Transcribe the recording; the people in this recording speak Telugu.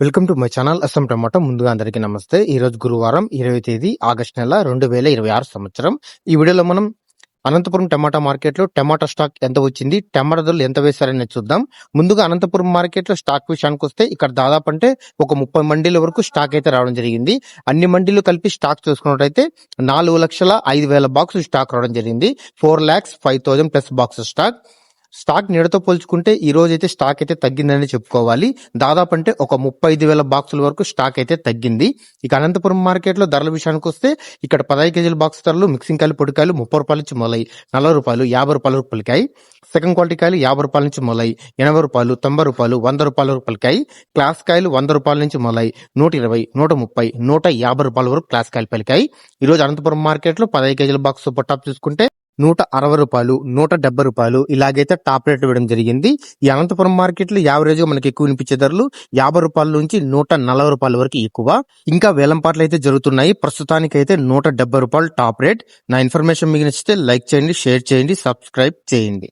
Welcome to my channel Assam tomato. ముందుగా అందరికీ నమస్తే. ఈ రోజు గురువారం 20 తేదీ ఆగస్టు నెల 2026 సంవత్సరం. ఈ వీడియోలో మనం అనంతపురం టమాటా మార్కెట్లో టమాటా స్టాక్ ఎంత వచ్చింది, టమాటా ధరలు ఎంత వేశారని చూద్దాం. ముందుగా అనంతపురం మార్కెట్లో స్టాక్ విషయానికి వస్తే ఇక్కడ దాదాపు అంటే ఒక 30 మండీల వరకు స్టాక్ అయితే రావడం జరిగింది. అన్ని మండీలు కలిపి స్టాక్ చూసుకున్నట్టయితే 4,05,000 బాక్సులు స్టాక్ రావడం జరిగింది. 4,05,000 ప్లస్ బాక్స్ స్టాక్ నీడతో పోల్చుకుంటే ఈ రోజు అయితే స్టాక్ అయితే తగ్గిందని చెప్పుకోవాలి. దాదాపు అంటే ఒక 35,000 బాక్సుల వరకు స్టాక్ అయితే తగ్గింది. ఇక అనంతపురం మార్కెట్ లో ధరల విషయానికి వస్తే ఇక్కడ 15 కేజీల బాక్స్ ధరలు మిక్సింగ్ కాయలు, పొడికాయలు 30 రూపాయల నుంచి మొదలై 40 రూపాయలు, 50 రూపాయల పలికాయి. సెకండ్ క్వాలిటీ కాయలు 50 రూపాయల నుంచి మొదలై 80 రూపాయలు, 90 రూపాయలు, 100 రూపాయల పలికాయి. క్లాస్ కాయలు 100 రూపాయల నుంచి మొదలై 120, 130, 150 రూపాయల వరకు క్లాస్ కాయలు పలికాయి. ఈ రోజు అనంతపురం మార్కెట్ లో 15 కేజీల బాక్స్ సూపర్ టాప్ చూసుకుంటే 160 రూపాయలు, 170 రూపాయలు ఇలాగైతే టాప్ రేట్ ఇవ్వడం జరిగింది. ఈ అనంతపురం మార్కెట్ లో యావరేజ్ గా మనకి ఎక్కువ వినిపించే ధరలు 50 రూపాయల నుంచి 140 రూపాయల వరకు ఎక్కువ. ఇంకా వేలంపాట్లు అయితే జరుగుతున్నాయి. ప్రస్తుతానికి అయితే 170 రూపాయలు టాప్ రేట్. నా ఇన్ఫర్మేషన్ మీకు నచ్చితే లైక్ చేయండి, షేర్ చేయండి, సబ్స్క్రైబ్ చేయండి.